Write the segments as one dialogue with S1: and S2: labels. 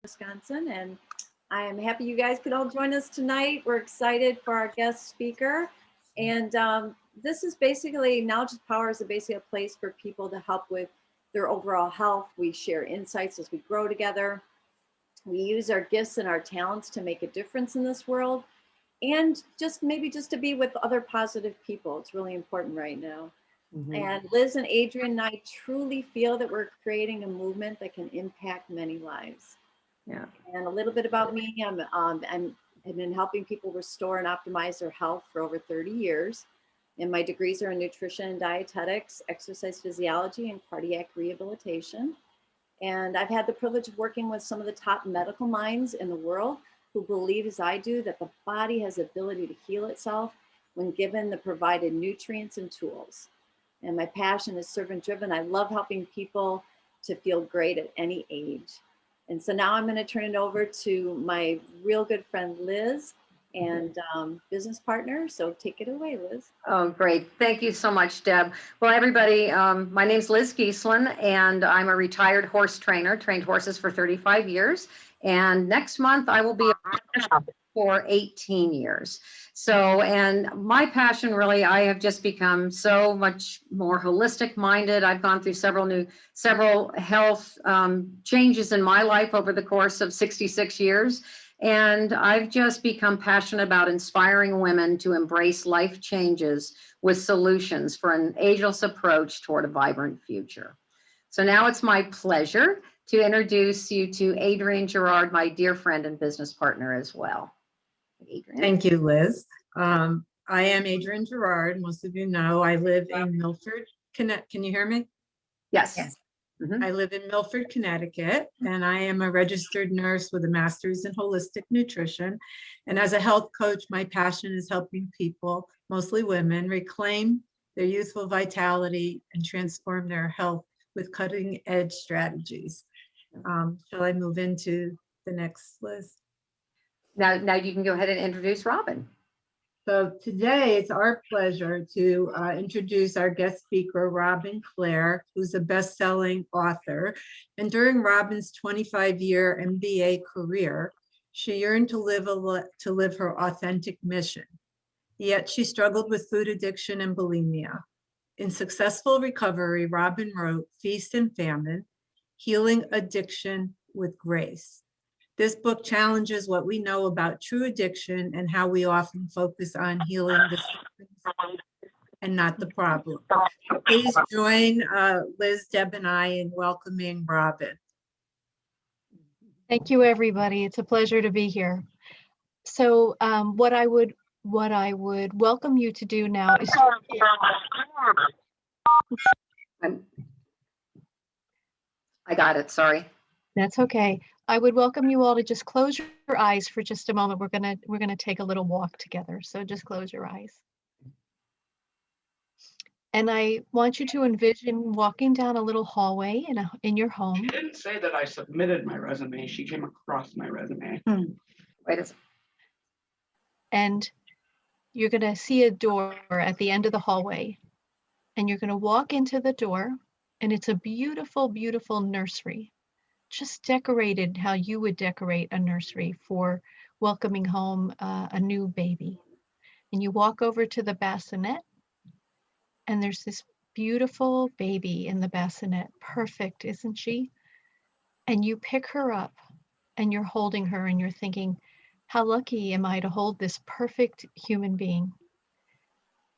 S1: Wisconsin, and I am happy you guys could all join us tonight. We're excited for our guest speaker, and this is basically Knowledge is Power is basically a place for people to help with their overall health. We share insights as we grow together. We use our gifts and our talents to make a difference in this world, and just to be with other positive people. It's really important right now. And Liz and Adrian and I truly feel that we're creating a movement that can impact many lives.
S2: Yeah.
S1: And a little bit about me, I've been helping people restore and optimize their health for over 30 years. And my degrees are in nutrition and dietetics, exercise physiology, and cardiac rehabilitation. And I've had the privilege of working with some of the top medical minds in the world who believe, as I do, that the body has the ability to heal itself when given the provided nutrients and tools. And my passion is servant driven. I love helping people to feel great at any age. And so now I'm going to turn it over to my real good friend, Liz, and business partner. So take it away, Liz.
S2: Oh, great. Thank you so much, Deb. Well, everybody, my name's Liz Geeslin, and I'm a retired horse trainer, trained horses for 35 years. And next month, I will be for 18 years. So, and my passion really, I have just become so much more holistic minded. I've gone through several health changes in my life over the course of 66 years. And I've just become passionate about inspiring women to embrace life changes with solutions for an ageless approach toward a vibrant future. So now it's my pleasure to introduce you to Adrian Gerard, my dear friend and business partner as well. Adrian.
S3: Thank you, Liz. I am Adrian Gerard. Most of you know I live in Milford, Connecticut. Can you hear me?
S2: Yes.
S3: I live in Milford, Connecticut, and I am a registered nurse with a master's in holistic nutrition. And as a health coach, my passion is helping people, mostly women, reclaim their youthful vitality and transform their health with cutting edge strategies. Shall I move into the next list?
S2: Now you can go ahead and introduce Robin.
S3: So today it's our pleasure to introduce our guest speaker, Robin Clare, who's a best-selling author. And during Robin's 25-year MBA career, she yearned to live her authentic mission. Yet she struggled with food addiction and bulimia. In successful recovery, Robin wrote Feast and Famine, Healing Addiction with Grace. This book challenges what we know about true addiction and how we often focus on healing the symptoms and not the problem. Please join Liz, Deb, and I in welcoming Robin.
S4: Thank you, everybody. It's a pleasure to be here. So what I would welcome you to do now is
S2: I got it, sorry.
S4: That's okay. I would welcome you all to just close your eyes for just a moment. We're gonna take a little walk together. So just close your eyes. And I want you to envision walking down a little hallway in your home.
S5: She didn't say that I submitted my resume. She came across my resume.
S2: Wait a second.
S4: And you're gonna see a door at the end of the hallway. And you're gonna walk into the door, and it's a beautiful, beautiful nursery. Just decorated how you would decorate a nursery for welcoming home a new baby. And you walk over to the bassinet, and there's this beautiful baby in the bassinet. Perfect, isn't she? And you pick her up, and you're holding her, and you're thinking, how lucky am I to hold this perfect human being?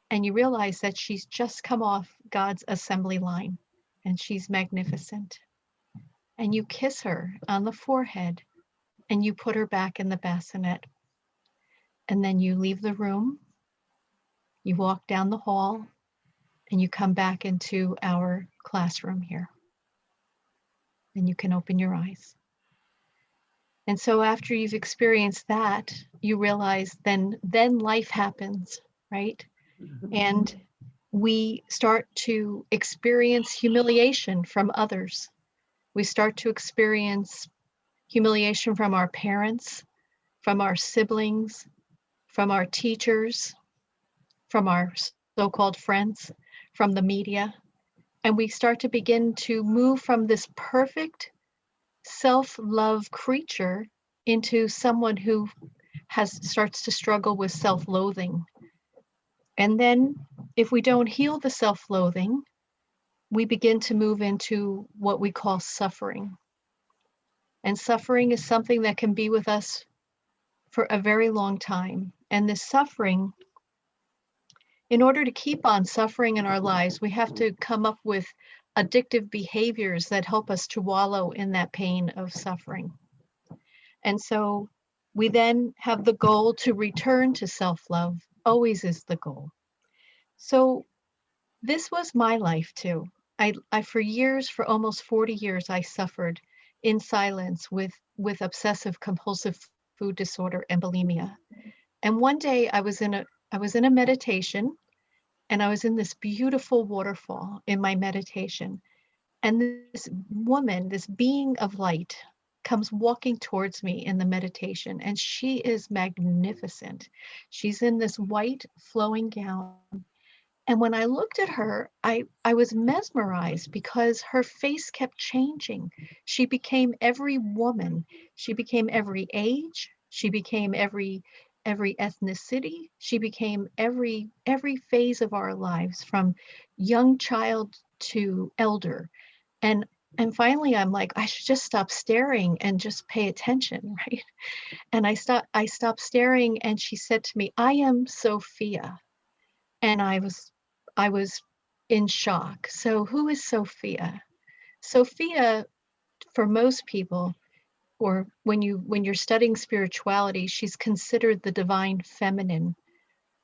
S4: And you realize that she's just come off God's assembly line, and she's magnificent. And you kiss her on the forehead, and you put her back in the bassinet. And then you leave the room, you walk down the hall, and you come back into our classroom here. And you can open your eyes. And so after you've experienced that, you realize then life happens, right? And we start to experience humiliation from others. We start to experience humiliation from our parents, from our siblings, from our teachers, from our so-called friends, from the media. And we start to begin to move from this perfect self-love creature into someone who starts to struggle with self-loathing. And then if we don't heal the self-loathing, we begin to move into what we call suffering. And suffering is something that can be with us for a very long time. And this suffering, in order to keep on suffering in our lives, we have to come up with addictive behaviors that help us to wallow in that pain of suffering. And so we then have the goal to return to self-love, always is the goal. So this was my life too. I for years, for almost 40 years, I suffered in silence with obsessive compulsive food disorder and bulimia. And one day I was in a meditation, and I was in this beautiful waterfall in my meditation. And this woman, this being of light, comes walking towards me in the meditation, and she is magnificent. She's in this white flowing gown. And when I looked at her, I was mesmerized because her face kept changing. She became every woman. She became every age. She became every ethnicity. She became every phase of our lives, from young child to elder. And finally I'm like, I should just stop staring and just pay attention, right? And I stopped staring, and she said to me, "I am Sophia." And I was in shock. So who is Sophia? Sophia, for most people, or when you're studying spirituality, she's considered the divine feminine.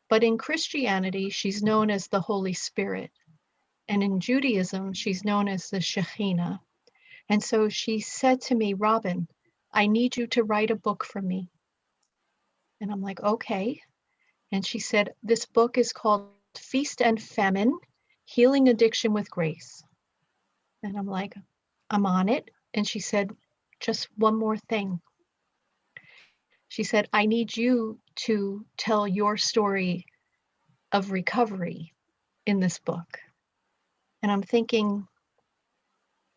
S4: But in Christianity, she's known as the Holy Spirit. And in Judaism, she's known as the Shekhinah. And so she said to me, "Robin, I need you to write a book for me." And I'm like, okay. And she said, "This book is called Feast and Famine, Healing Addiction with Grace." And I'm like, I'm on it. And she said, "Just one more thing." She said, "I need you to tell your story of recovery in this book." And I'm thinking,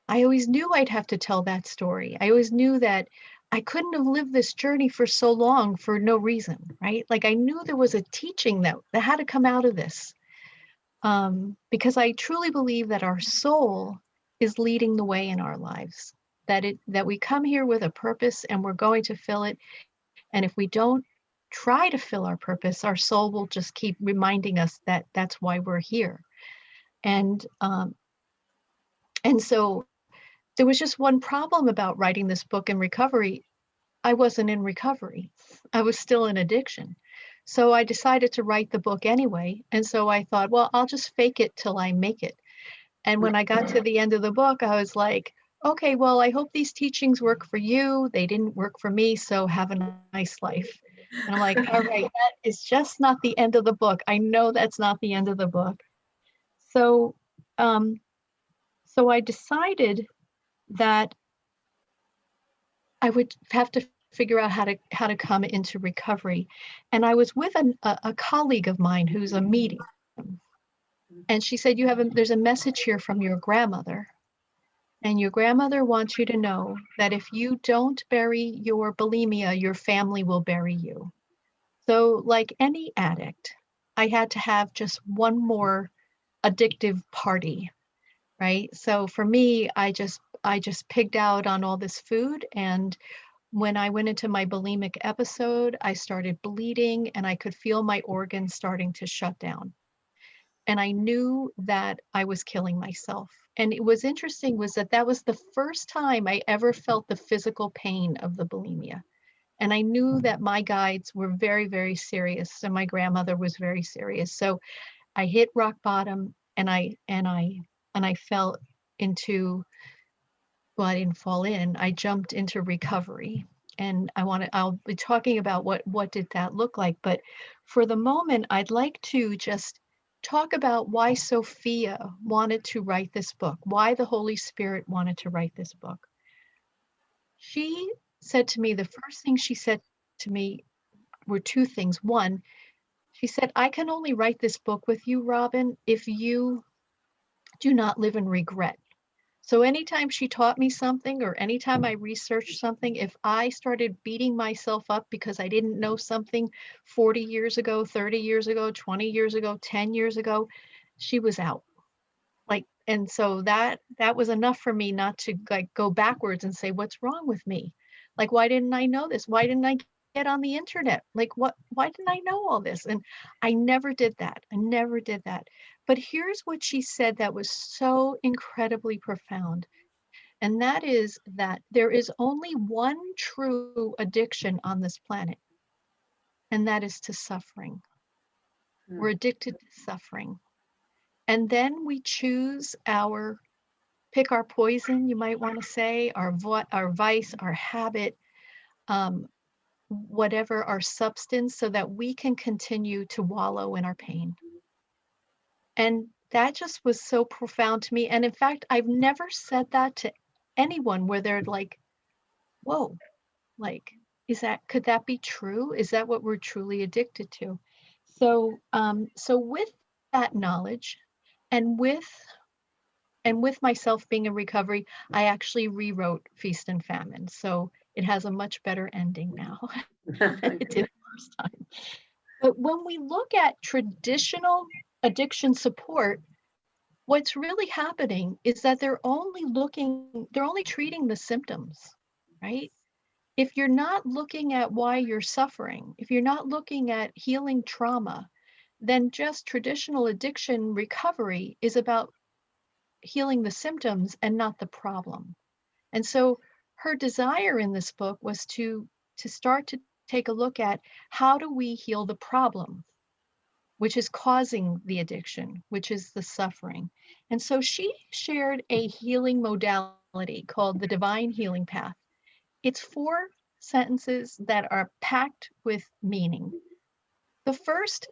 S4: I always knew I'd have to tell that story. I always knew that I couldn't have lived this journey for so long for no reason, right? Like I knew there was a teaching that had to come out of this. Because I truly believe that our soul is leading the way in our lives, that we come here with a purpose and we're going to fill it. And if we don't try to fill our purpose, our soul will just keep reminding us that that's why we're here. And so there was just one problem about writing this book in recovery. I wasn't in recovery. I was still in addiction. So I decided to write the book anyway. And so I thought, well, I'll just fake it till I make it. And when I got to the end of the book, I was like, okay, well, I hope these teachings work for you. They didn't work for me, so have a nice life. And I'm like, all right, that is just not the end of the book. I know that's not the end of the book. So, so I decided that I would have to figure out how to come into recovery. And I was with a colleague of mine who's a medium. And she said, there's a message here from your grandmother. And your grandmother wants you to know that if you don't bury your bulimia, your family will bury you. So like any addict, I had to have just one more addictive party, right? So for me, I just pigged out on all this food. And when I went into my bulimic episode, I started bleeding and I could feel my organs starting to shut down. And I knew that I was killing myself. And it was interesting was that was the first time I ever felt the physical pain of the bulimia. And I knew that my guides were very, very serious. And my grandmother was very serious. So I hit rock bottom, and I fell into, well, I didn't fall in, I jumped into recovery. And I'll be talking about what did that look like. But for the moment, I'd like to just talk about why Sophia wanted to write this book, why the Holy Spirit wanted to write this book. She said to me, the first thing she said to me were two things. One, she said, "I can only write this book with you, Robin, if you do not live in regret." So anytime she taught me something or anytime I researched something, if I started beating myself up because I didn't know something 40 years ago, 30 years ago, 20 years ago, 10 years ago, she was out. Like, and so that was enough for me not to like go backwards and say, what's wrong with me? Like, why didn't I know this? Why didn't I get on the internet? Like, why didn't I know all this? And I never did that. I never did that. But here's what she said that was so incredibly profound. And that is that there is only one true addiction on this planet, and that is to suffering. We're addicted to suffering. And then we choose pick our poison, you might want to say, our vice, our habit, whatever our substance, so that we can continue to wallow in our pain. And that just was so profound to me. And in fact, I've never said that to anyone where they're like, whoa, like, could that be true? Is that what we're truly addicted to? So, so with that knowledge and with myself being in recovery, I actually rewrote Feast and Famine. So it has a much better ending now than it did the first time. But when we look at traditional addiction support, what's really happening is that they're only treating the symptoms, right? If you're not looking at why you're suffering, if you're not looking at healing trauma, then just traditional addiction recovery is about healing the symptoms and not the problem. And so her desire in this book was to start to take a look at how do we heal the problem, which is causing the addiction, which is the suffering. And so she shared a healing modality called the Divine Healing Path. It's 4 sentences that are packed with meaning. The first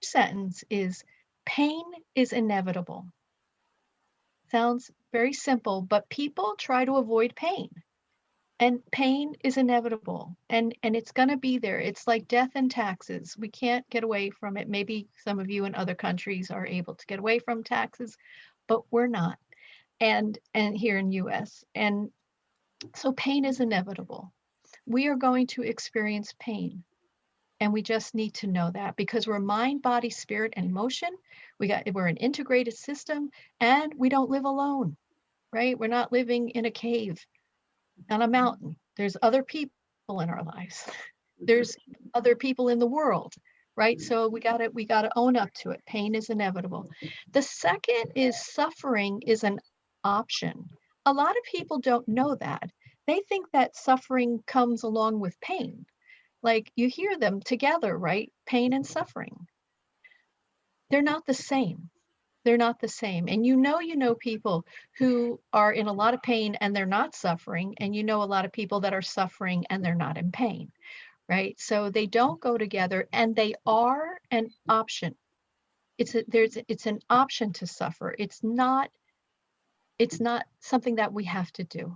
S4: sentence is, pain is inevitable. Sounds very simple, but people try to avoid pain. And pain is inevitable, and it's going to be there. It's like death and taxes. We can't get away from it. Maybe some of you in other countries are able to get away from taxes, but we're not. And here in US. And so pain is inevitable. We are going to experience pain. And we just need to know that, because we're mind, body, spirit, and emotion. We're an integrated system, and we don't live alone, right? We're not living in a cave on a mountain. There's other people in our lives. There's other people in the world, right? So we gotta own up to it. Pain is inevitable. The second is, suffering is an option. A lot of people don't know that. They think that suffering comes along with pain. Like, you hear them together, right? Pain and suffering. They're not the same. They're not the same. And you know people who are in a lot of pain and they're not suffering, and you know a lot of people that are suffering and they're not in pain, right? So they don't go together, and they are an option. It's an option to suffer. It's not something that we have to do.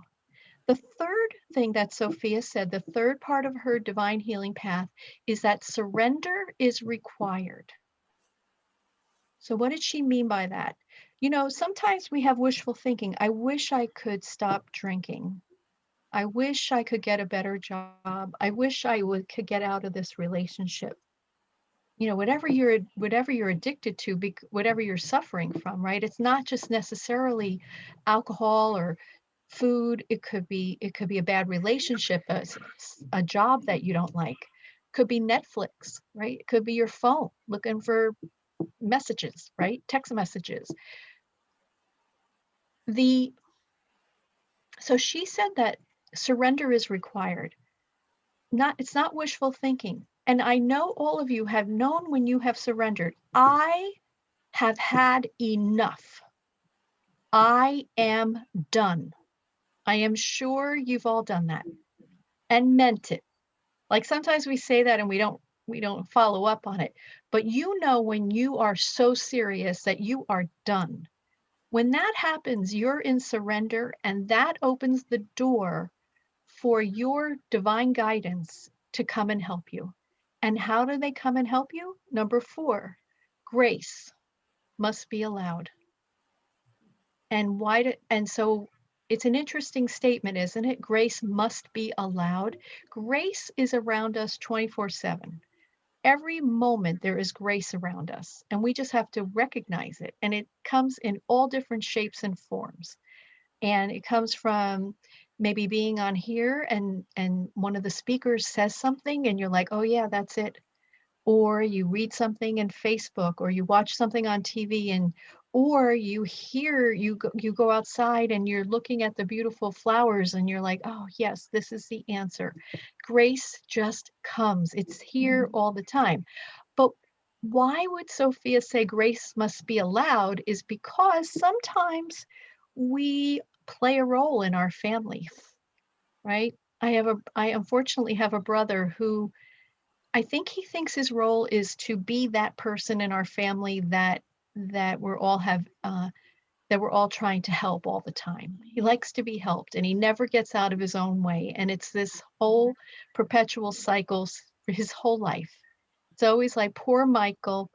S4: The third thing that Sophia said, the third part of her divine healing path, is that surrender is required. So what did she mean by that? You know, sometimes we have wishful thinking. I wish I could stop drinking. I wish I could get a better job. I wish I could get out of this relationship. You know, whatever you're addicted to, whatever you're suffering from, right? It's not just necessarily alcohol or food. It could be a bad relationship, a job that you don't like. Could be Netflix, right? It could be your phone looking for messages, right? Text messages. So she said that surrender is required. It's not wishful thinking. And I know all of you have known when you have surrendered. I have had enough. I am done. I am sure you've all done that and meant it. Like, sometimes we say that and we don't follow up on it. But you know when you are so serious that you are done. When that happens, you're in surrender, and that opens the door for your divine guidance to come and help you. And how do they come and help you? Number 4, grace must be allowed. And and so it's an interesting statement, isn't it? Grace must be allowed. Grace is around us 24/7. Every moment there is grace around us, and we just have to recognize it. And it comes in all different shapes and forms. And it comes from maybe being on here and one of the speakers says something and you're like, oh yeah, that's it. Or you read something in Facebook, or you watch something on TV, and or you go outside and you're looking at the beautiful flowers and you're like, oh yes, this is the answer. Grace just comes. It's here all the time. But why would Sophia say grace must be allowed is because sometimes we play a role in our family, right? I unfortunately have a brother who I think he thinks his role is to be that person in our family that we're all trying to help all the time. He likes to be helped and he never gets out of his own way. And it's this whole perpetual cycle for his whole life. It's always like poor Michael,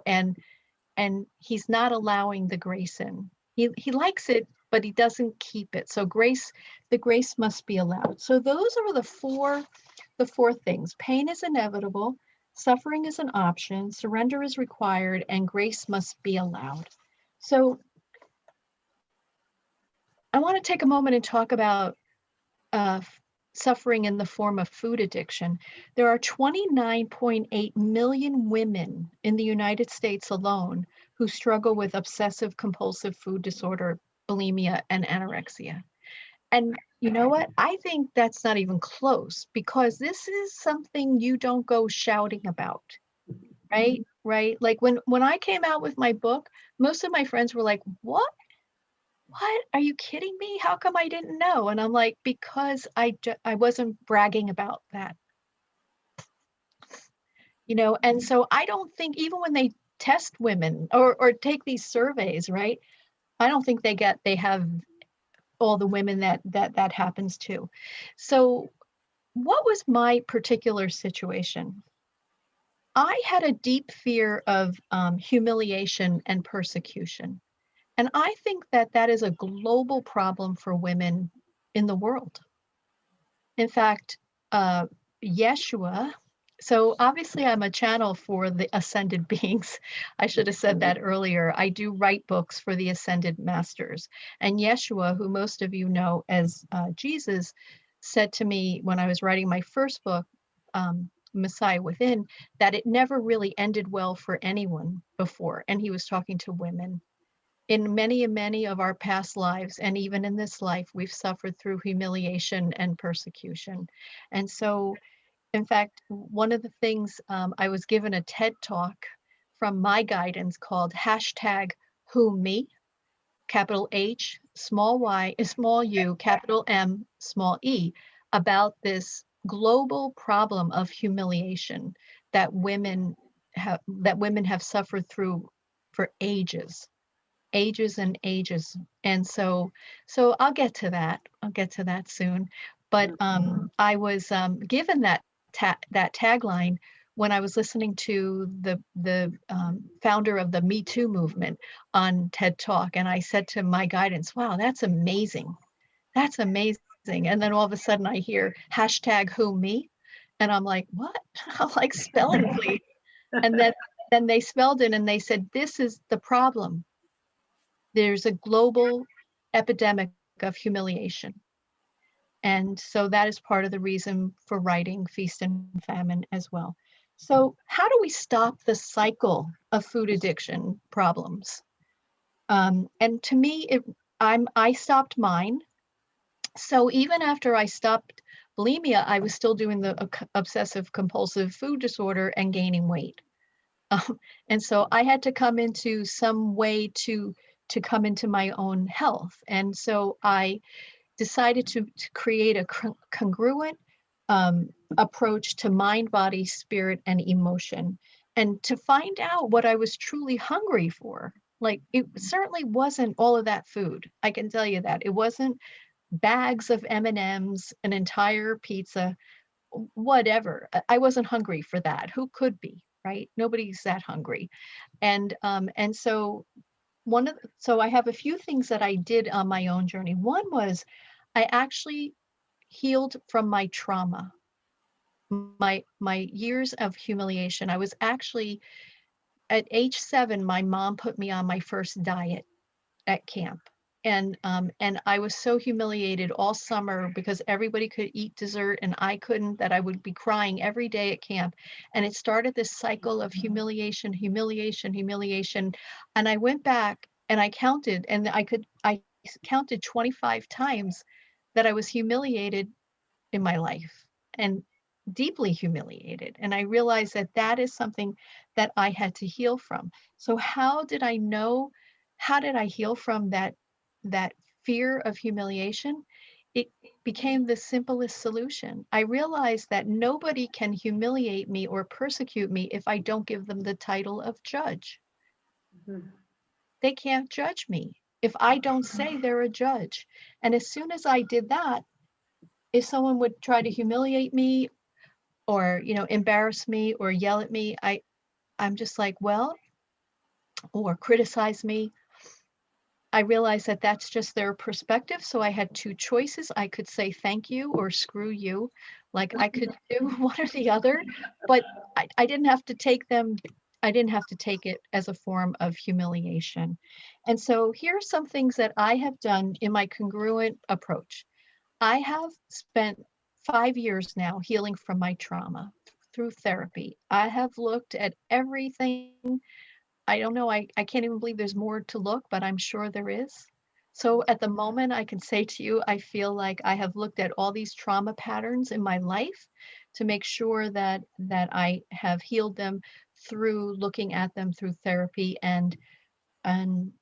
S4: and he's not allowing the grace in. He likes it, but he doesn't keep it. So the grace must be allowed. So those are the four things. Pain is inevitable, suffering is an option, surrender is required, and grace must be allowed. So I want to take a moment and talk about suffering in the form of food addiction. There are 29.8 million women in the United States alone who struggle with obsessive compulsive food disorder, bulimia, and anorexia. And you know what? I think that's not even close, because this is something you don't go shouting about, right? Right? Like when I came out with my book, most of my friends were like, "What? What? Are you kidding me? How come I didn't know?" And I'm like, because I wasn't bragging about that, And so I don't think, even when they test women or take these surveys, right? I don't think they have all the women that happens to. So what was my particular situation? I had a deep fear of humiliation and persecution. And I think that is a global problem for women in the world. In fact, Yeshua, so obviously I'm a channel for the ascended beings. I should have said that earlier. I do write books for the ascended masters. And Yeshua, who most of you know as Jesus, said to me when I was writing my first book, Messiah Within, that it never really ended well for anyone before. And he was talking to women. In many and many of our past lives, and even in this life, we've suffered through humiliation and persecution. And so, in fact, one of the things, I was given a TED talk from my guidance called #WhoMe, capital H, small y, small u, capital M, small e, about this global problem of humiliation that women have suffered through for ages and ages. And so I'll get to that. I'll get to that soon. But I was given that tagline when I was listening to the founder of the Me Too movement on TED Talk. And I said to my guidance, wow, that's amazing. That's amazing. And then all of a sudden I hear #WhoMe. And I'm like, what? I'm like, spelling please. And then they spelled it and they said, this is the problem. There's a global epidemic of humiliation. And so that is part of the reason for writing Feast and Famine as well. So how do we stop the cycle of food addiction problems? And to me, I stopped mine. So even after I stopped bulimia, I was still doing the obsessive compulsive food disorder and gaining weight. And so I had to come into some way to come into my own health. And so I decided to create a congruent approach to mind, body, spirit, and emotion, and to find out what I was truly hungry for. Like, it certainly wasn't all of that food. I can tell you that. It wasn't bags of M&Ms, an entire pizza, whatever. I wasn't hungry for that. Who could be, right? Nobody's that hungry. And so so I have a few things that I did on my own journey. One was I actually healed from my trauma, my years of humiliation. I was actually at age 7, my mom put me on my first diet at camp. And I was so humiliated all summer because everybody could eat dessert and I couldn't, that I would be crying every day at camp. And it started this cycle of humiliation, humiliation, humiliation. And I went back and I counted, and I counted 25 times that I was humiliated in my life, and deeply humiliated. And I realized that that is something that I had to heal from. So how did I know? How did I heal from that fear of humiliation? It became the simplest solution. I realized that nobody can humiliate me or persecute me if I don't give them the title of judge.
S2: Mhm.
S4: They can't judge me if I don't say they're a judge. And as soon as I did that, if someone would try to humiliate me or, embarrass me or yell at me, I'm just like, well, or criticize me, I realized that that's just their perspective. So I had two choices. I could say thank you or screw you. Like I could do one or the other, but I didn't have to take them. I didn't have to take it as a form of humiliation. And so here are some things that I have done in my congruent approach. I have spent 5 years now healing from my trauma through therapy. I have looked at everything. I don't know. I can't even believe there's more to look, but I'm sure there is. So at the moment, I can say to you, I feel like I have looked at all these trauma patterns in my life to make sure that I have healed them through looking at them through therapy and and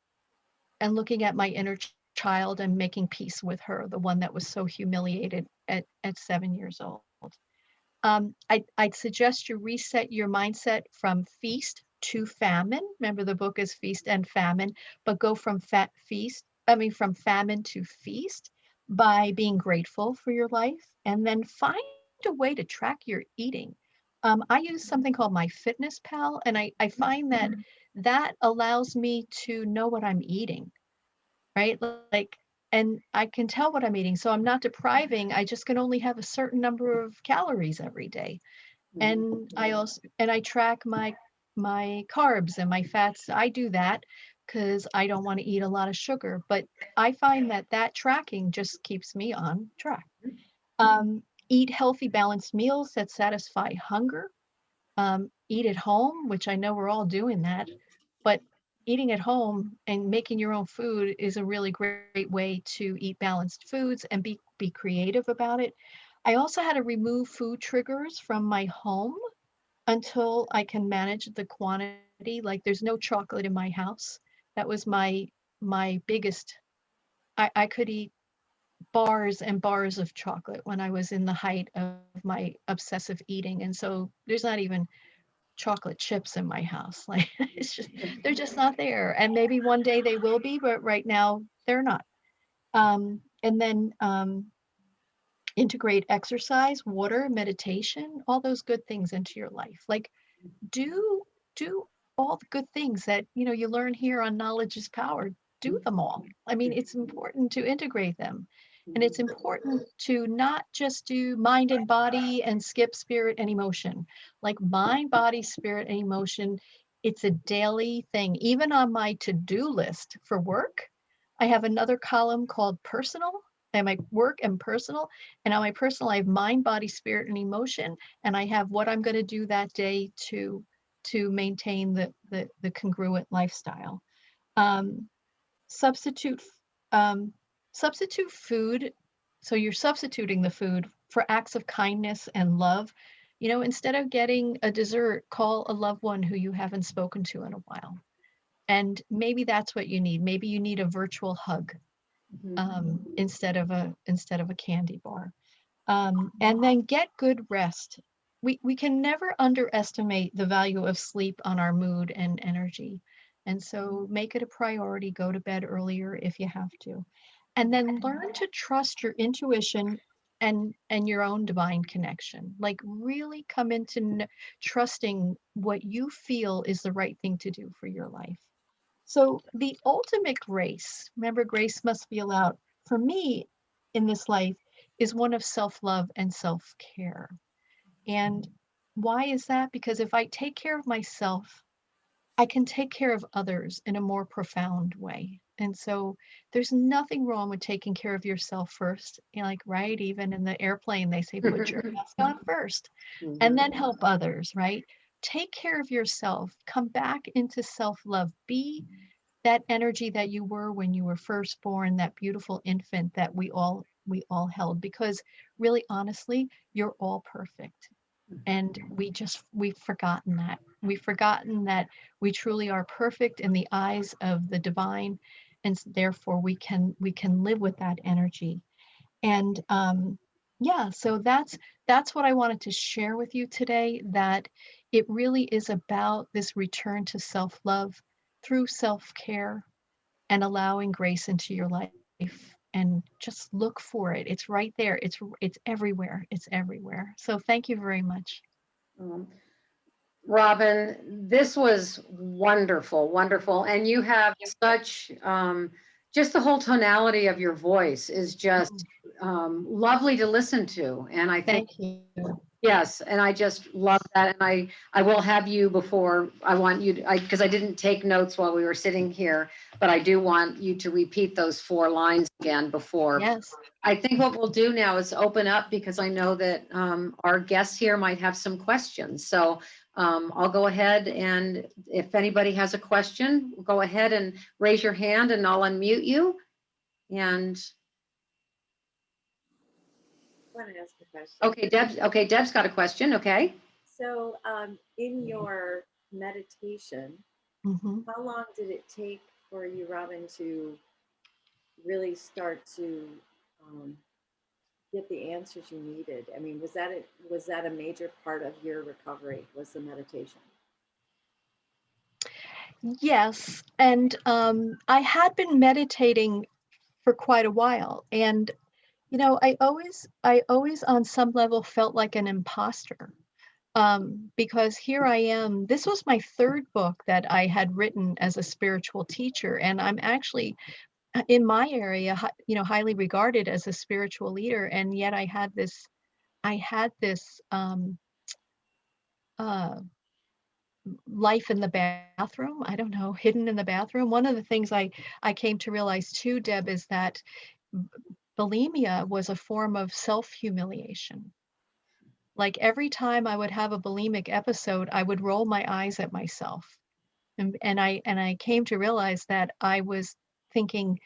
S4: looking at my inner child and making peace with her, the one that was so humiliated at 7 years old. I'd suggest you reset your mindset from feast to famine. Remember, the book is Feast and Famine, but go from from famine to feast by being grateful for your life, and then find a way to track your eating. I use something called My Fitness Pal, and I find that allows me to know what I'm eating, right? Like, and I can tell what I'm eating. So I'm not depriving. I just can only have a certain number of calories every day. And I track my carbs and my fats. I do that because I don't want to eat a lot of sugar, but I find that tracking just keeps me on track. Eat healthy, balanced meals that satisfy hunger. Eat at home, which I know we're all doing that, but eating at home and making your own food is a really great way to eat balanced foods and be creative about it. I also had to remove food triggers from my home until I can manage the quantity. Like there's no chocolate in my house. That was my biggest. I could eat bars and bars of chocolate when I was in the height of my obsessive eating. And so there's not even chocolate chips in my house. Like they're just not there. And maybe one day they will be, but right now they're not. And then integrate exercise, water, meditation, all those good things into your life. Like do do all the good things that you learn here on Knowledge is Power. Do them all. I mean, it's important to integrate them. And it's important to not just do mind and body and skip spirit and emotion. Like mind, body, spirit, and emotion, it's a daily thing. Even on my to-do list for work, I have another column called personal. And my work and personal. And on my personal, I have mind, body, spirit, and emotion. And I have what I'm going to do that day to maintain the congruent lifestyle. Um, substitute substitute food. So you're substituting the food for acts of kindness and love. Instead of getting a dessert, call a loved one who you haven't spoken to in a while. And maybe that's what you need. Maybe you need a virtual hug instead of a candy bar. And then get good rest. We can never underestimate the value of sleep on our mood and energy. And so make it a priority, go to bed earlier if you have to. And then learn to trust your intuition and your own divine connection. Like really come into trusting what you feel is the right thing to do for your life. So the ultimate grace, remember, grace must be allowed, for me in this life, is one of self-love and self-care. And why is that? Because if I take care of myself, I can take care of others in a more profound way. And so there's nothing wrong with taking care of yourself first. You know, like, right, even in the airplane, they say, put your mask on first and then help others, right? Take care of yourself, come back into self-love, be that energy that you were when you were first born, that beautiful infant that we all held, because really, honestly, you're all perfect. And we've forgotten that. We've forgotten that we truly are perfect in the eyes of the divine. And therefore we can live with that energy. And yeah, so that's what I wanted to share with you today, that it really is about this return to self-love through self-care and allowing grace into your life, and just look for it. It's right there. It's everywhere. It's everywhere. So thank you very much.
S2: Um, Robin, this was wonderful, wonderful. And you have such, just the whole tonality of your voice is just lovely to listen to. And I think,
S4: Thank you.
S2: yes, and I just love that. And I will have you before, I want you to, because I didn't take notes while we were sitting here, but I do want you to repeat those 4 lines again before.
S4: Yes.
S2: I think what we'll do now is open up, because I know that our guests here might have some questions. So I'll go ahead, and if anybody has a question, go ahead and raise your hand and I'll unmute you. And
S1: I want to ask a question.
S2: okay, Deb's got a question. Okay.
S1: So, in your meditation,
S4: Hmm.
S1: how long did it take for you, Robin, to really start to get the answers you needed? I mean, was that a major part of your recovery? Was the meditation?
S4: Yes. And I had been meditating for quite a while. And, I always on some level felt like an imposter. Because here I am, this was my 3rd book that I had written as a spiritual teacher. And I'm actually in my area, highly regarded as a spiritual leader. And yet I had this uh, life in the bathroom. I don't know, hidden in the bathroom. One of the things I came to realize too, Deb, is that bulimia was a form of self-humiliation. Like every time I would have a bulimic episode, I would roll my eyes at myself. And I came to realize that I was thinking,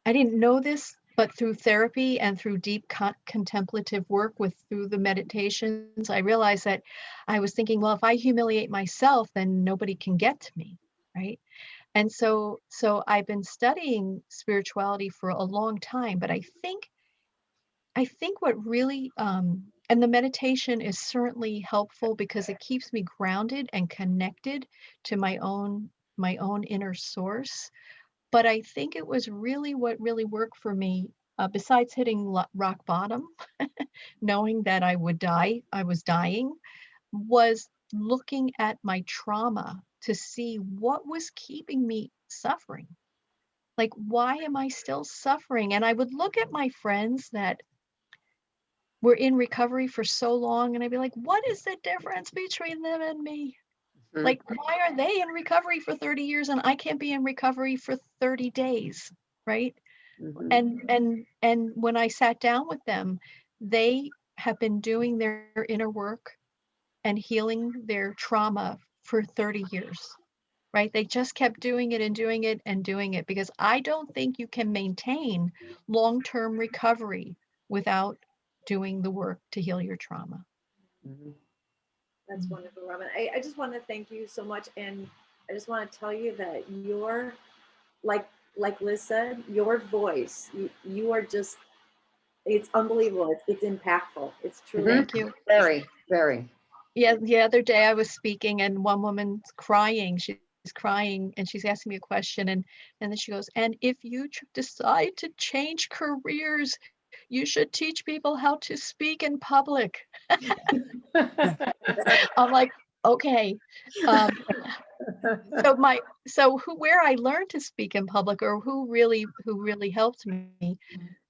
S4: I didn't know this, but through therapy and through deep contemplative work through the meditations, I realized that I was thinking, well, if I humiliate myself, then nobody can get to me, right? And so I've been studying spirituality for a long time, but I think what really and the meditation is certainly helpful because it keeps me grounded and connected to my own inner source. But I think it was really what really worked for me, besides hitting rock bottom, knowing that I was dying, was looking at my trauma to see what was keeping me suffering. Like, why am I still suffering? And I would look at my friends that were in recovery for so long, and I'd be like, what is the difference between them and me?
S2: Mhm.
S4: Like, why are they in recovery for 30 years and I can't be in recovery for 30 days, right?
S2: Mhm.
S4: And when I sat down with them, they have been doing their inner work and healing their trauma for 30 years, right? They just kept doing it and doing it and doing it, because I don't think you can maintain long-term recovery without doing the work to heal your trauma.
S2: Mhm.
S1: That's wonderful, Robin. I just want to thank you so much, and I just want to tell you that you're like Liz said, your voice, you are just, it's unbelievable. It's impactful. It's truly.
S2: Mhm.
S4: Thank you.
S2: Very, very.
S4: Yeah, the other day I was speaking and one woman's crying. She's crying and she's asking me a question, and then she goes, "And if you decide to change careers, you should teach people how to speak in public." I'm like, okay. Um, Where I learned to speak in public, or who really helped me,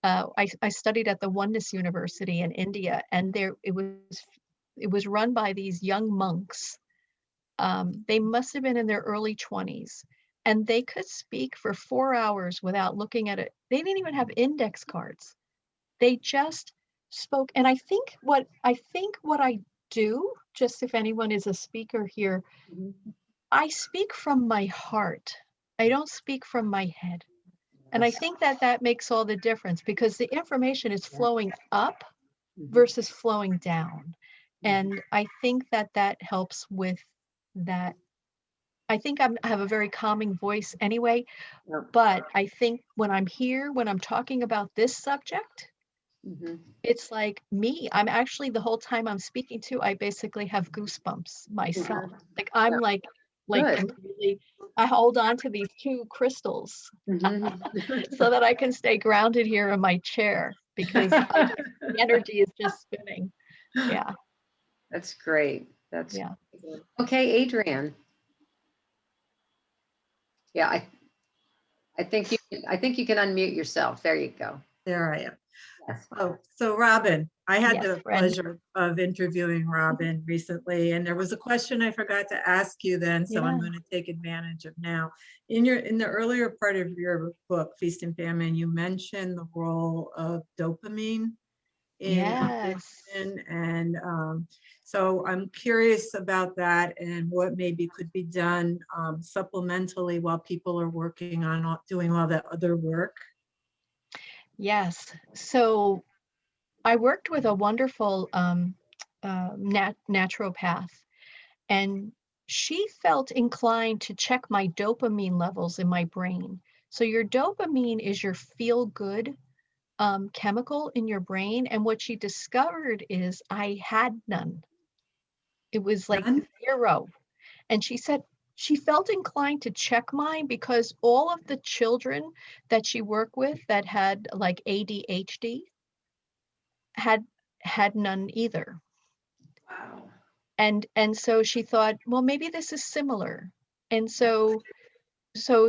S4: I studied at the Oneness University in India, and it was run by these young monks. They must have been in their early 20s, and they could speak for 4 hours without looking at it. They didn't even have index cards. They just spoke. And I think what I do, just if anyone is a speaker here, I speak from my heart. I don't speak from my head. And I think that makes all the difference, because the information is flowing up versus flowing down. And I think that helps with that. I think I have a very calming voice anyway, but I think when I'm here, when I'm talking about this subject, it's like me. I'm actually, the whole time I'm speaking to, I basically have goosebumps myself. Like I'm like really, I hold on to these 2 crystals so that I can stay grounded here in my chair, because the energy is just spinning. Yeah.
S2: That's great. That's
S4: Yeah.
S2: okay, Adrian. Yeah, I think you can unmute yourself. There you go.
S3: There I am.
S2: Yes.
S3: Oh, so Robin, I had
S4: Yes,
S3: the
S4: friend.
S3: pleasure of interviewing Robin recently, and there was a question I forgot to ask you then, so I'm
S4: Yeah.
S3: going to take advantage of now. In the earlier part of your book, Feast and Famine, you mentioned the role of dopamine in
S4: Yes.
S3: addiction, and so I'm curious about that and what maybe could be done supplementally while people are working on doing all that other work.
S4: Yes. So I worked with a wonderful naturopath, and she felt inclined to check my dopamine levels in my brain. So your dopamine is your feel good chemical in your brain. And what she discovered is I had none. It was like
S3: None?
S4: 0. And she said she felt inclined to check mine, because all of the children that she worked with that had like ADHD had none either.
S2: Wow.
S4: And so she thought, well, maybe this is similar. And so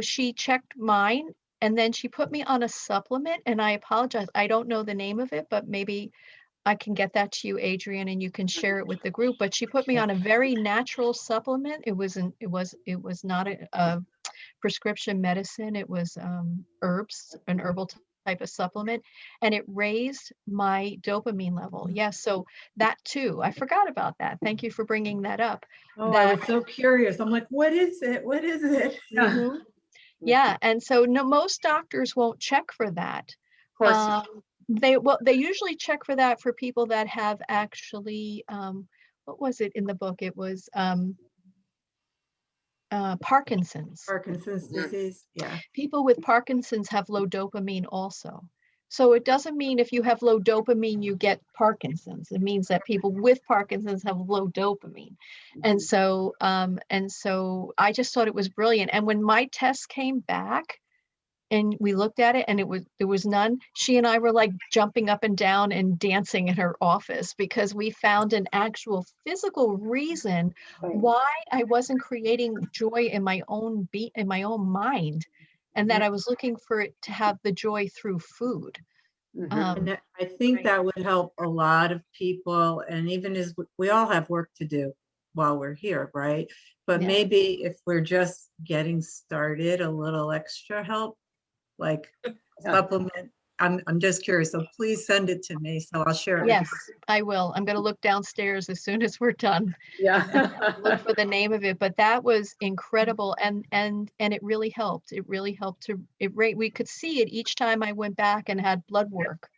S4: she checked mine, and then she put me on a supplement, and I apologize, I don't know the name of it, but maybe I can get that to you, Adrian, and you can share it with the group. But she put me on a very natural supplement. It was not a prescription medicine. It was herbs, an herbal type of supplement, and it raised my dopamine level. Yes, so that too, I forgot about that. Thank you for bringing that up.
S3: Oh, I was so curious. I'm like, what is it? What is it?
S4: Mhm. Yeah, and so no, most doctors won't check for that.
S2: Of course.
S4: They usually check for that for people that have actually what was it in the book? It was Parkinson's.
S3: Parkinson's disease. Yeah.
S4: People with Parkinson's have low dopamine also. So it doesn't mean if you have low dopamine, you get Parkinson's. It means that people with Parkinson's have low dopamine. And so I just thought it was brilliant. And when my test came back and we looked at it and there was none, she and I were like jumping up and down and dancing in her office, because we found an actual physical reason why I wasn't creating joy in my own mind, and that I was looking for it to have the joy through food.
S3: And I think that would help a lot of people. And even as we all have work to do while we're here, right? But
S4: Yeah.
S3: maybe if we're just getting started, a little extra help, like supplement. I'm just curious. So please send it to me. So I'll share it.
S4: Yes, I will. I'm going to look downstairs as soon as we're done.
S2: Yeah.
S4: Look for the name of it, but that was incredible, and it really helped. It really helped we could see it each time I went back and had blood work.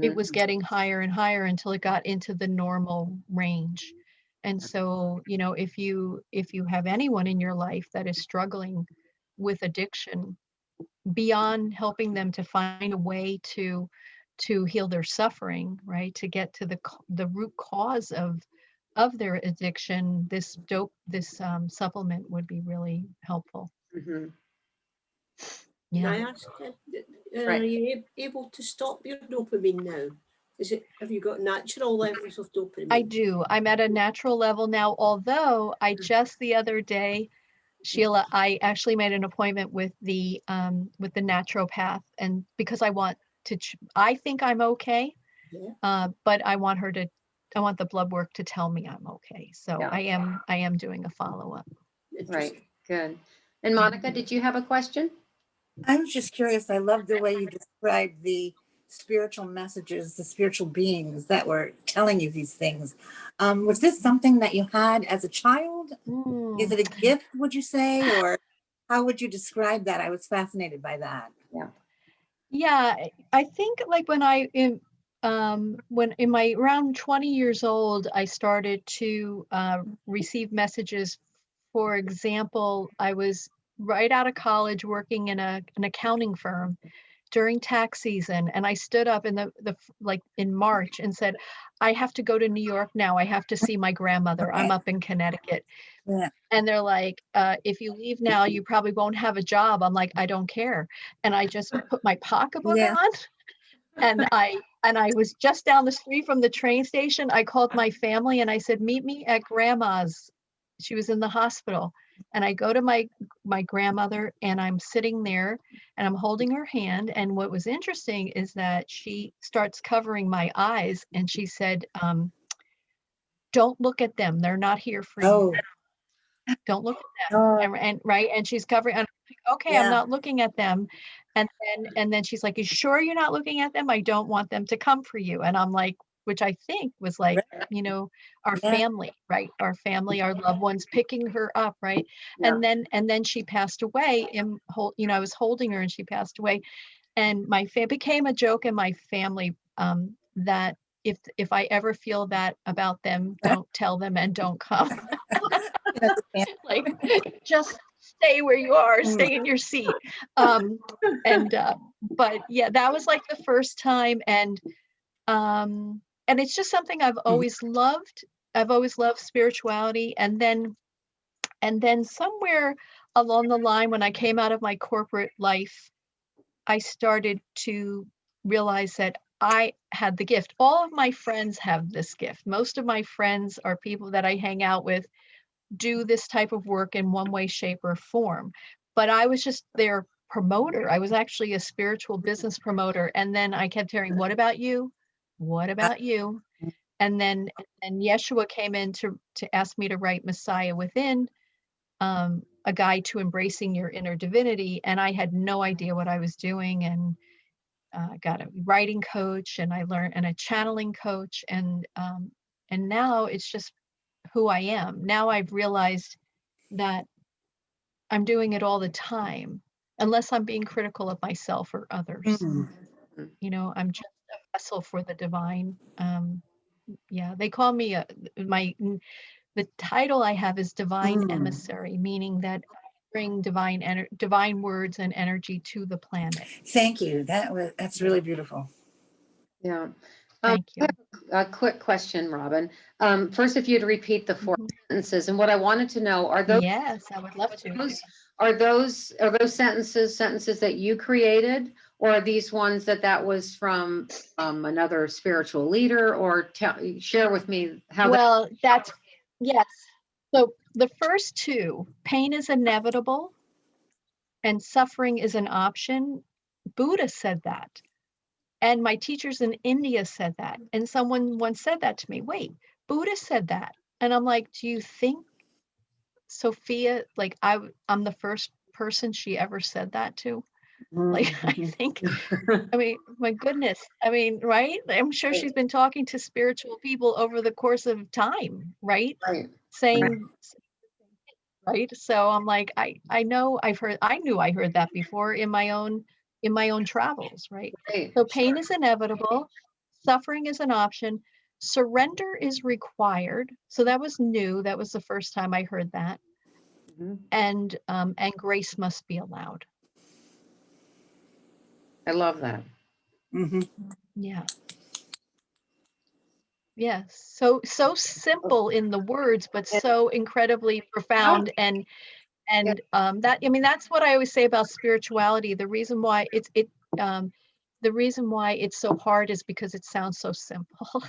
S4: It was getting higher and higher until it got into the normal range. And so, if you have anyone in your life that is struggling with addiction, beyond helping them to find a way to heal their suffering, right, to get to the root cause of their addiction, this supplement would be really helpful.
S2: Mhm.
S6: Can I
S4: Yeah.
S6: ask,
S2: Right.
S6: are you able to stop your dopamine now? Have you got natural levels of dopamine?
S4: I do. I'm at a natural level now, although I just the other day Sheila, I actually made an appointment with the naturopath, and because I want to, I think I'm okay,
S6: Yeah.
S4: but I want the blood work to tell me I'm okay. So
S2: Yeah.
S4: I am doing a follow-up.
S2: Right, good. And Monica, did you have a question?
S7: I was just curious. I love the way you described the spiritual messages, the spiritual beings that were telling you these things. Was this something that you had as a child? Is it a gift, would you say? Or how would you describe that? I was fascinated by that.
S4: Yeah, I think like when in my around 20 years old, I started to receive messages. For example, I was right out of college working in an accounting firm during tax season, and I stood up in the like in March and said, I have to go to New York now. I have to see my grandmother. I'm up in Connecticut.
S7: Yeah.
S4: And they're like, if you leave now, you probably won't have a job. I'm like, I don't care. And I just put my pocketbook
S7: Yeah.
S4: on, and I was just down the street from the train station. I called my family and I said, meet me at grandma's. She was in the hospital. And I go to my grandmother, and I'm sitting there and I'm holding her hand. And what was interesting is that she starts covering my eyes, and she said, don't look at them. They're not here for you.
S7: Oh,
S4: Don't look at them.
S7: oh,
S4: And right. And she's covering, and I'm like, okay, I'm
S7: yeah.
S4: not looking at them. And then she's like, you sure you're not looking at them? I don't want them to come for you. And I'm like, which I think was like,
S7: Right.
S4: our
S7: Yeah.
S4: family, right? Our family, our loved ones picking her up, right?
S2: Yeah.
S4: And then she passed away, and I was holding her, and she passed away. And it became a joke in my family, that if I ever feel that about them, don't tell them and don't come. Like, just stay where you are, stay in your seat. But yeah, that was like the first time. And it's just something I've always loved. I've always loved spirituality. And then somewhere along the line, when I came out of my corporate life, I started to realize that I had the gift. All of my friends have this gift. Most of my friends are people that I hang out with, do this type of work in one way, shape, or form. But I was just their promoter. I was actually a spiritual business promoter. And then I kept hearing, what about you? What about you? And then Yeshua came in to ask me to write Messiah Within, a guide to embracing your inner divinity. And I had no idea what I was doing. And got a writing coach, and I learned, and a channeling coach. And now it's just who I am. Now I've realized that I'm doing it all the time, unless I'm being critical of myself or others. I'm just a vessel for the divine. Yeah, they call me the title I have is divine emissary, meaning that I bring divine words and energy to the planet.
S7: Thank you. That's really beautiful.
S2: Yeah.
S4: Thank you.
S2: A quick question, Robin. First, if you'd repeat the four sentences, and what I wanted to know, are those
S4: Yes, I would love to.
S2: are those sentences that you created, or are these ones that was from another spiritual leader? Or share with me how.
S4: Well, yes. So the first two, pain is inevitable and suffering is an option. Buddha said that. And my teachers in India said that. And someone once said that to me. Wait, Buddha said that. And I'm like, do you think Sophia, like I'm the first person she ever said that to? Like, I think, I mean, my goodness. I mean, right? I'm sure she's been talking to spiritual people over the course of time, right?
S2: Right.
S4: Saying, right? So I'm like, I knew I heard that before in my own travels, right?
S2: Right.
S4: So pain is inevitable, suffering is an option, surrender is required. So that was new. That was the first time I heard that. And grace must be allowed.
S2: I love that.
S4: Yeah. Yes. So simple in the words, but so incredibly profound. And that, I mean, that's what I always say about spirituality. The reason why the reason why it's so hard is because it sounds so simple,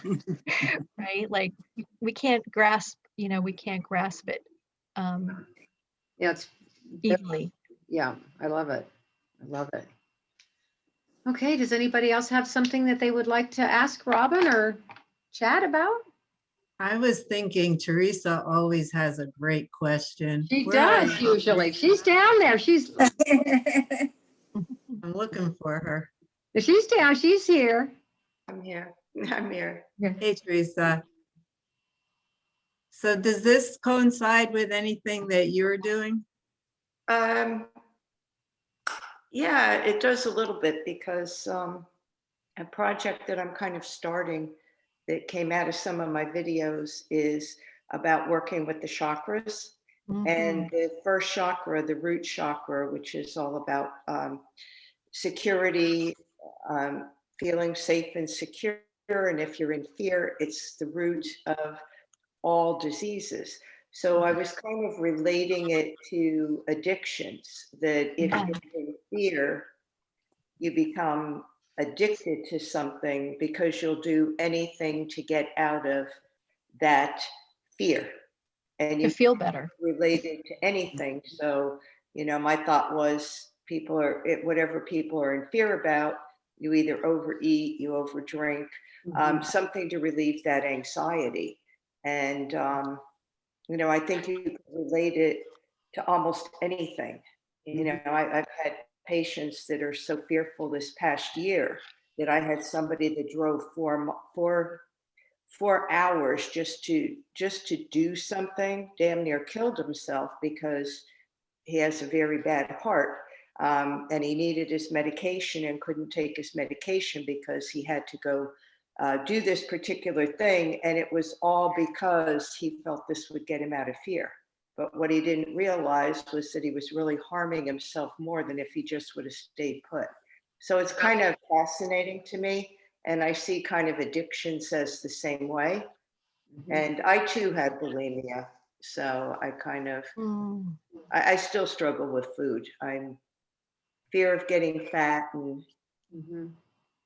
S4: right? Like we can't grasp it.
S2: Yeah, it's
S4: easily.
S2: Yeah, I love it. I love it. Okay, does anybody else have something that they would like to ask Robin or chat about?
S3: I was thinking Teresa always has a great question.
S2: She
S3: Where are
S2: does
S3: you?
S2: usually. She's down there. She's
S3: I'm looking for her.
S2: down. She's here.
S8: I'm here. I'm here.
S3: Hey, Teresa. So does this coincide with anything that you're doing?
S8: Yeah, it does a little bit because a project that I'm kind of starting that came out of some of my videos is about working with the chakras. And the first chakra, the root chakra, which is all about security, feeling safe and secure. And if you're in fear, it's the root of all diseases. So I was kind of relating it to addictions, that if you're in fear, you become addicted to something because you'll do anything to get out of that fear. And
S4: To
S8: you
S4: feel better.
S8: related to anything. So, you know, my thought was whatever people are in fear about, you either overeat, you overdrink, something to relieve that anxiety. And, you know, I think you can relate it to almost anything. You know, I've had patients that are so fearful this past year that I had somebody that drove 4 hours just to do something, damn near killed himself because he has a very bad heart. And he needed his medication and couldn't take his medication because he had to go do this particular thing. And it was all because he felt this would get him out of fear. But what he didn't realize was that he was really harming himself more than if he just would have stayed put. So it's kind of fascinating to me. And I see kind of addictions as the same way. And I too had bulimia. So I kind of, I still struggle with food. I'm fear of getting fat, and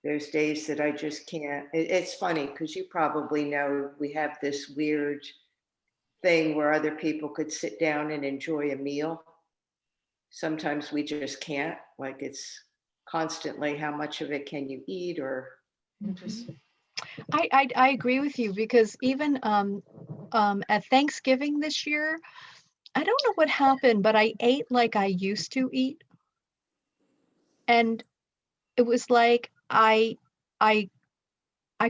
S8: there's days that I just can't. It's funny because you probably know we have this weird thing where other people could sit down and enjoy a meal. Sometimes we just can't. Like it's constantly how much of it can you eat or just.
S4: I agree with you because even at Thanksgiving this year, I don't know what happened, but I ate like I used to eat. And it was like I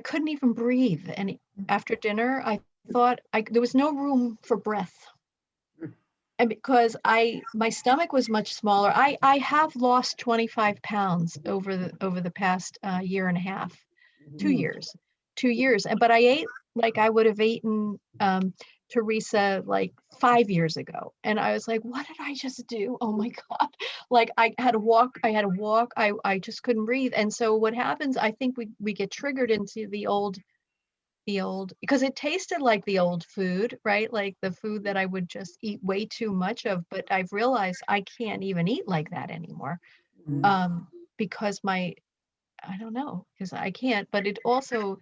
S4: couldn't even breathe. And after dinner, I thought there was no room for breath. And because my stomach was much smaller, I have lost 25 pounds over the past year and a half, 2 years. But I ate like I would have eaten Teresa like 5 years ago. And I was like, what did I just do? Oh my God. Like I had to walk. I just couldn't breathe. And so what happens, I think we get triggered into the old, because it tasted like the old food, right? Like the food that I would just eat way too much of, but I've realized I can't even eat like that anymore. Because I don't know, because I can't, but it also,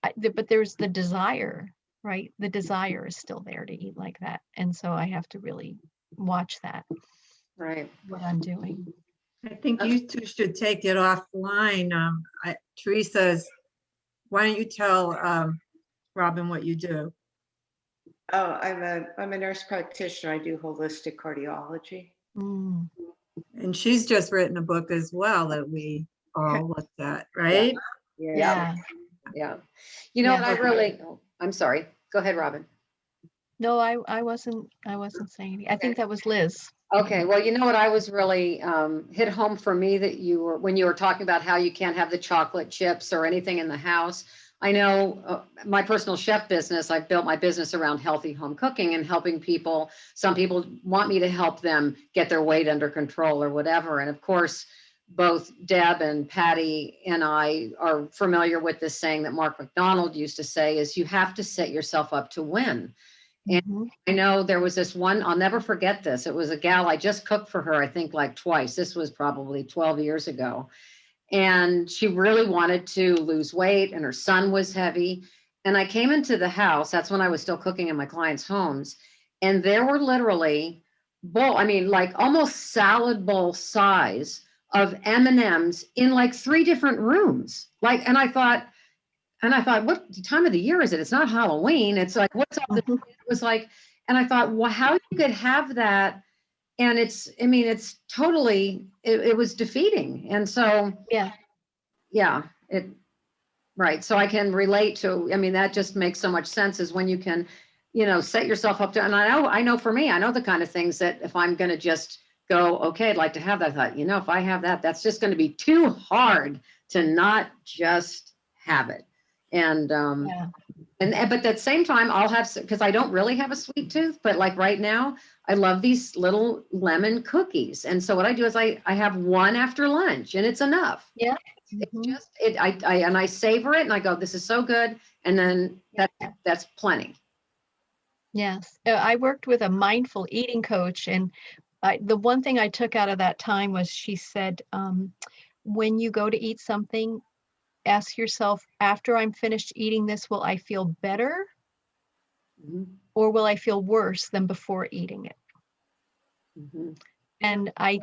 S4: but there's the desire, right? The desire is still there to eat like that. And so I have to really watch that,
S2: Right.
S4: what I'm doing.
S3: I think you two should take it offline. Teresa's, why don't you tell Robin what you do?
S8: Oh, I'm a nurse practitioner. I do holistic cardiology.
S3: And she's just written a book as well that we all looked at, right?
S2: Yeah. You know what, I'm sorry. Go ahead, Robin.
S4: No, I wasn't saying anything. I think that was Liz.
S2: Okay, well, you know what I was really hit home for me that when you were talking about how you can't have the chocolate chips or anything in the house. I know my personal chef business, I've built my business around healthy home cooking and helping people. Some people want me to help them get their weight under control or whatever. And of course, both Deb and Patty and I are familiar with this saying that Mark McDonald used to say is you have to set yourself up to win. And I know there was this one, I'll never forget this. It was a gal, I just cooked for her, I think like twice. This was probably 12 years ago. And she really wanted to lose weight and her son was heavy. And I came into the house, that's when I was still cooking in my clients' homes. And there were literally bowl, I mean, like almost salad bowl size of M&Ms in like 3 different rooms. Like, and I thought, what time of the year is it? It's not Halloween. It's like, what's all this?
S4: Mhm.
S2: It was like, and I thought, well, how you could have that? And it's, I mean, it's totally, it was defeating. And so,
S4: Yeah.
S2: yeah, right. So I can relate to, I mean, that just makes so much sense is when you can, set yourself up to, and I know for me, I know the kind of things that if I'm going to just go, okay, I'd like to have that. I thought, if I have that, that's just going to be too hard to not just have it. And,
S4: Yeah.
S2: but at the same time, I'll have, because I don't really have a sweet tooth, but like right now, I love these little lemon cookies. And so what I do is I have one after lunch and it's enough.
S4: Yeah.
S2: It's
S4: Mhm.
S2: just, I savor it and I go, this is so good. And then that's plenty.
S4: Yes. I worked with a mindful eating coach, and the one thing I took out of that time was she said, when you go to eat something, ask yourself, after I'm finished eating this, will I feel better
S2: Mhm,
S4: or will I feel worse than before eating it?
S2: mhm.
S4: And I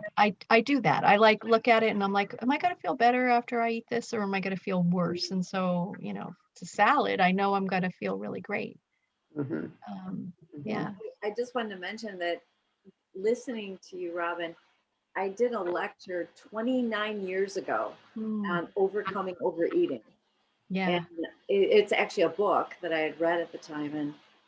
S4: do that. I like look at it and I'm like, am I going to feel better after I eat this or am I going to feel worse? And so, it's a salad. I know I'm going to feel really great.
S2: Mhm.
S4: Yeah.
S1: I just wanted to mention that listening to you, Robin, I did a lecture 29 years ago
S4: Mm,
S1: on overcoming overeating.
S4: yeah.
S1: And it's actually a book that I had read at the time.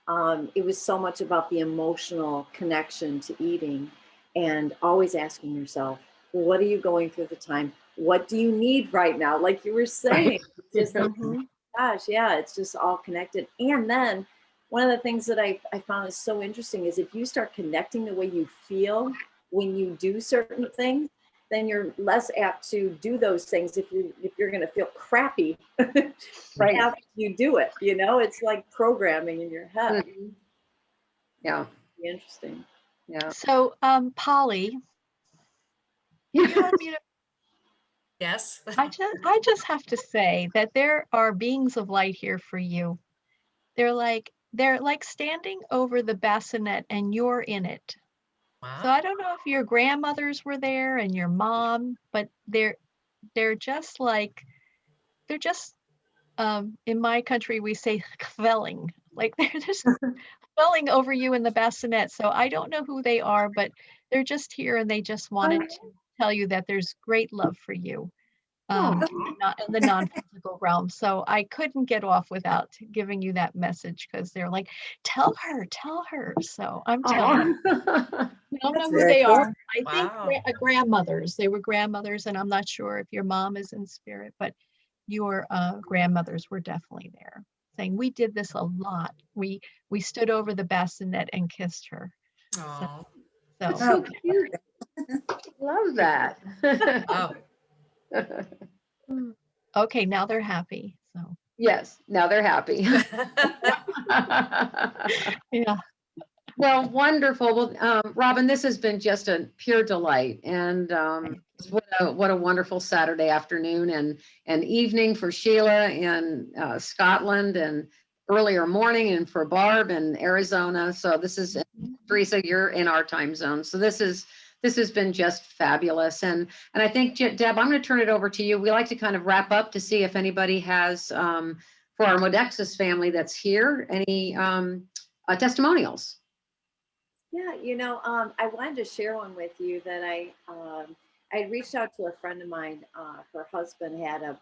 S1: And it was so much about the emotional connection to eating and always asking yourself, what are you going through at the time? What do you need right now? Like you were saying, just like,
S4: Mhm.
S1: gosh, yeah, it's just all connected. And then one of the things that I found is so interesting is if you start connecting the way you feel when you do certain things, then you're less apt to do those things if you're going to feel crappy
S2: Right.
S1: after you do it. It's like programming in your head.
S2: Mhm. Yeah.
S1: Interesting.
S2: Yeah.
S4: So, Polly,
S2: Yeah.
S4: you unmuted.
S9: Yes.
S4: I just have to say that there are beings of light here for you. They're like standing over the bassinet and you're in it. So
S9: Wow.
S4: I don't know if your grandmothers were there and your mom, but they're just like they're just in my country we say quelling. Like they're just quelling over you in the bassinet. So I don't know who they are, but they're just here and they just wanted to tell you that there's great love for you.
S2: Oh,
S4: Not in the non-physical realm. So I couldn't get off without giving you that message because they're like, tell her. So I'm telling you.
S2: oh.
S4: I don't know
S7: That's
S4: who
S7: very
S4: they
S7: cool.
S4: are. I think
S9: Wow.
S4: grandmothers. They were grandmothers, and I'm not sure if your mom is in spirit, but your grandmothers were definitely there, saying we did this a lot. We stood over the bassinet and kissed her. So,
S9: Oh.
S2: That's
S4: so
S2: so
S7: Oh,
S2: cute. Love that.
S9: Oh.
S4: okay, now they're happy. So
S2: Yes, now they're happy.
S4: yeah.
S2: Well, wonderful. Well, Robin, this has been just a pure delight, and what a wonderful Saturday afternoon and evening for Sheila in Scotland, and earlier morning, and for Barb in Arizona. So this is Teresa, you're in our time zone. So this has been just fabulous, and I think Deb, I'm going to turn it over to you. We like to kind of wrap up to see if anybody has for our Modexus family that's here any testimonials.
S1: Yeah, I wanted to share one with you that I had reached out to a friend of mine. Her husband had a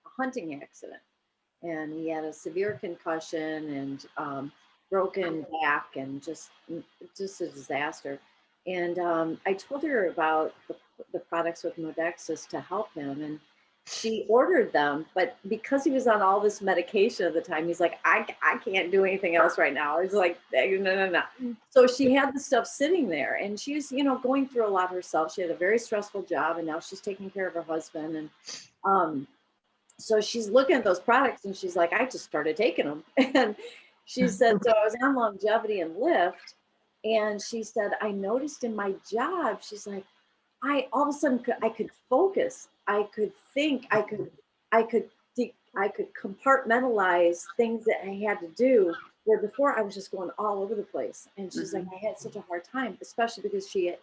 S1: hunting accident, and he had a severe concussion and broken back, and just a disaster. And I told her about the products with Modexus to help him, and she ordered them, but because he was on all this medication at the time, he's like, I can't do anything else right now. It's like, no. So she had the stuff sitting there, and she's, going through a lot herself. She had a very stressful job, and now she's taking care of her husband. And so she's looking at those products, and she's like, I just started taking them. And she said, so I was on longevity and Lyft, and she said, I noticed in my job, she's like, I all of a sudden I could focus. I could think. I could compartmentalize things that I had to do Where before I was just going all over the place. And she's like,
S2: Mhm.
S1: I had such a hard time, especially because she,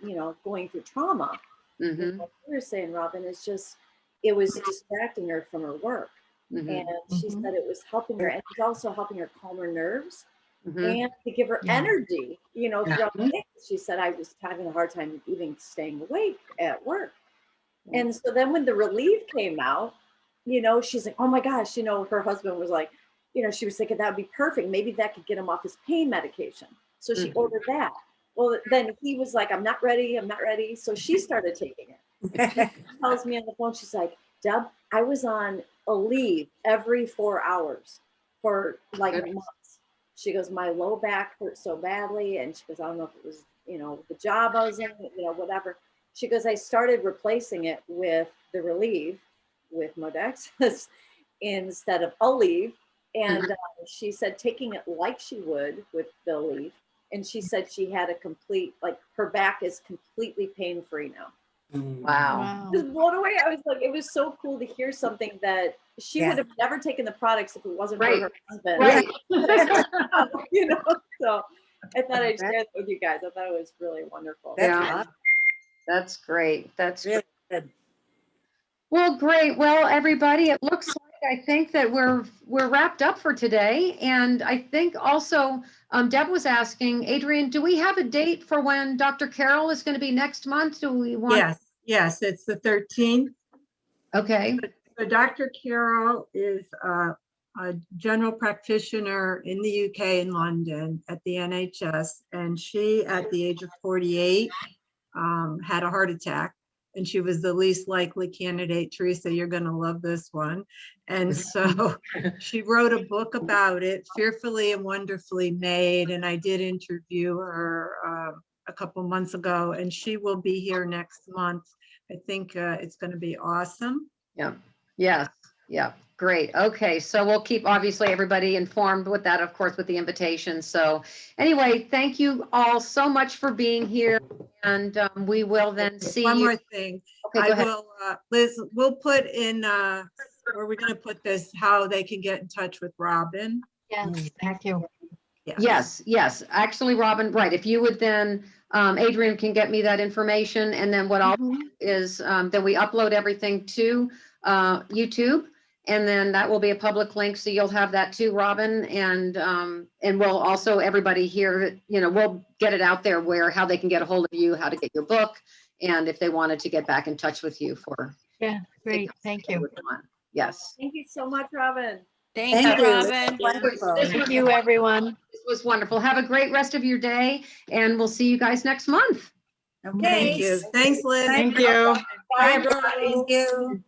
S1: going through trauma.
S2: Mhm.
S1: Like you were saying, Robin, it's just, it was distracting her from her work.
S2: Mhm.
S1: And she
S4: Mhm.
S1: said it was helping her, and it was also helping her calm her nerves
S2: Mhm.
S1: and to give her
S4: Yeah.
S1: energy,
S7: Yeah.
S1: throughout the day. She said, I was having a hard time even staying awake at work. And so then when the relief came out, she's like, oh my gosh, her husband was like, she was thinking that would be perfect. Maybe that could get him off his pain medication. So she
S2: Mhm.
S1: ordered that. Well, then he was like, I'm not ready. I'm not ready. So she started taking it. She tells me on the phone, she's like, Deb, I was on a leave every 4 hours for like
S2: Goodness.
S1: months. She goes, my low back hurt so badly. And she goes, I don't know if it was, the job I was in, whatever. She goes, I started replacing it with the Relieve with Modexus instead of Aleve. And she said taking it like she would with the Aleve. And she said she had a complete, like her back is completely pain-free now.
S2: Wow.
S4: Wow.
S1: Just blown away. I was like, it was so cool to hear something that she
S7: Yeah.
S1: would have never taken the products if it wasn't
S2: Right.
S1: for her husband.
S2: Right.
S1: So I thought I'd share that with you guys. I thought it was really wonderful.
S7: That's
S2: Yeah.
S7: awesome.
S2: That's great. That's
S7: Really
S2: great.
S7: good.
S2: Well, great. Well, everybody, it looks like I think that we're wrapped up for today. And I think also Deb was asking, Adrian, do we have a date for when Dr. Carroll is going to be next month? Do we want?
S3: Yes, it's the 13th.
S2: Okay.
S3: So Dr. Carroll is a general practitioner in the UK in London at the NHS, and she, at the age of 48, had a heart attack, and she was the least likely candidate. Teresa, you're going to love this one. And so she wrote a book about it, Fearfully and Wonderfully Made, and I did interview her a couple months ago, and she will be here next month. I think it's going to be awesome.
S2: Yeah. Yes. Yeah. Great. Okay. So we'll keep obviously everybody informed with that, of course, with the invitation. So anyway, thank you all so much for being here. And we will then see
S3: One
S2: you.
S3: more thing.
S2: Okay, go ahead.
S3: will, Liz, we'll put in, where we're going to put this, how they can get in touch with Robin.
S4: Yes, thank you.
S2: Yes, yes. Actually, Robin, right. If you would then, Adrian can get me that information. And then what I'll do is then we upload everything to YouTube. And then that will be a public link. So you'll have that too, Robin. And we'll also, everybody here, we'll get it out there where, how they can get a hold of you, how to get your book. And if they wanted to get back in touch with you for.
S4: Yeah, great. Thank you.
S2: Yes.
S1: Thank you so much, Robin.
S7: Thank
S9: Thank you,
S7: you.
S9: Robin.
S7: Wonderful.
S4: Thank you, everyone.
S2: This was wonderful. Have a great rest of your day and we'll see you guys next month.
S7: Okay.
S3: Thank you. Thanks, Liz.
S7: Thank
S3: you.
S1: Bye, everybody.
S7: Thank you.